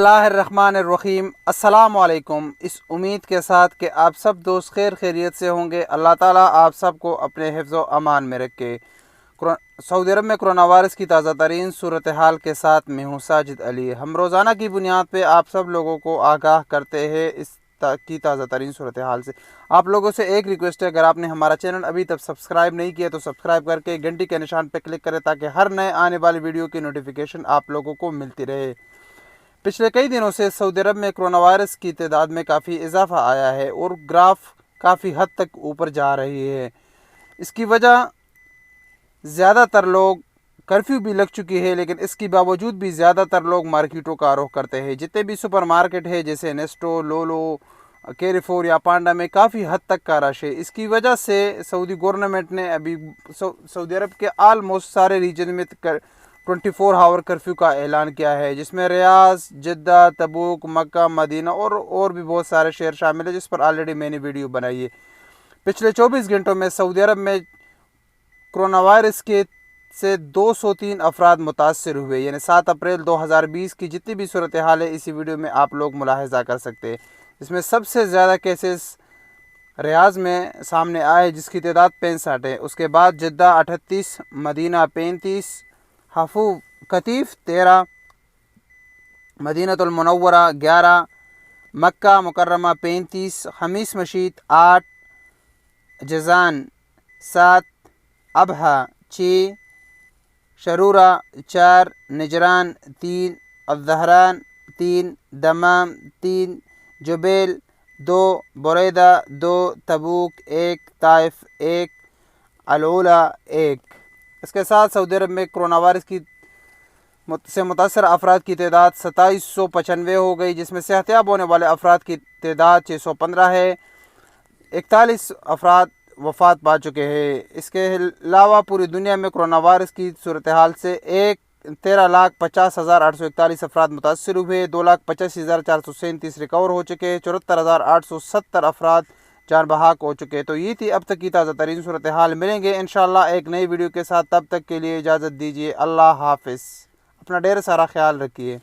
اللہ الرحمن الرحیم۔ السلام علیکم۔ اس امید کے ساتھ کہ آپ سب دوست خیر خیریت سے ہوں گے، اللہ تعالیٰ آپ سب کو اپنے حفظ و امان میں رکھے۔ سعودی عرب میں کرونا وائرس کی تازہ ترین صورتحال کے ساتھ میں ہوں ساجد علی۔ ہم روزانہ کی بنیاد پہ آپ سب لوگوں کو آگاہ کرتے ہیں اس کی تازہ ترین صورتحال سے۔ آپ لوگوں سے ایک ریکویسٹ ہے، اگر آپ نے ہمارا چینل ابھی تک سبسکرائب نہیں کیا تو سبسکرائب کر کے گھنٹی کے نشان پہ کلک کریں تاکہ ہر نئے آنے والی ویڈیو کی نوٹیفیکیشن آپ لوگوں کو ملتی رہے۔ پچھلے کئی دنوں سے سعودی عرب میں کرونا وائرس کی تعداد میں کافی اضافہ آیا ہے اور گراف کافی حد تک اوپر جا رہی ہے۔ اس کی وجہ زیادہ تر لوگ کرفیو بھی لگ چکی ہے، لیکن اس کے باوجود بھی زیادہ تر لوگ مارکیٹوں کا رخ کرتے ہیں۔ جتنے بھی سپر مارکیٹ ہے جیسے نیسٹو، لولو، کیریفور یا پانڈا میں کافی حد تک کا رش ہے۔ اس کی وجہ سے سعودی گورنمنٹ نے ابھی سعودی عرب کے آلموسٹ سارے ریجن میں 24 آور کرفیو کا اعلان کیا ہے، جس میں ریاض، جدہ، تبوک، مکہ، مدینہ اور بھی بہت سارے شہر شامل ہیں، جس پر آلریڈی میں نے ویڈیو بنائی ہے۔ پچھلے 24 گھنٹوں میں سعودی عرب میں کرونا وائرس کے سے 203 افراد متاثر ہوئے، یعنی 7 اپریل 2020 کی جتنی بھی صورتحال ہے اسی ویڈیو میں آپ لوگ ملاحظہ کر سکتے ہیں۔ اس میں سب سے زیادہ کیسز ریاض میں سامنے آئے جس کی تعداد 65 ہے، اس کے بعد جدہ 38، مدینہ 35، حفو قطیف 13، مدینہ المنورہ 11، مکہ مکرمہ 35، خمیس مشیط 8، جزان 7، ابہا 6، شرورہ 4، نجران 3، الظہران 3، دمام 3، جبیل 2، بریدہ 2، تبوک 1، طائف 1، العلا 1۔ اس کے ساتھ سعودی عرب میں کرونا وائرس کی سے متاثر افراد کی تعداد 2795 ہو گئی، جس میں صحت یاب ہونے والے افراد کی تعداد 615 ہے۔ 41 افراد وفات پا چکے ہیں۔ اس کے علاوہ پوری دنیا میں کرونا وائرس کی صورتحال سے 13,50,841 افراد متاثر ہوئے، 2,85,437 ریکور ہو چکے، 74,870 افراد جان بحق ہو چکے۔ تو یہ تھی اب تک کی تازہ ترین صورتحال۔ ملیں گے انشاءاللہ ایک نئی ویڈیو کے ساتھ، تب تک کے لیے اجازت دیجیے۔ اللہ حافظ۔ اپنا ڈھیر سارا خیال رکھیے۔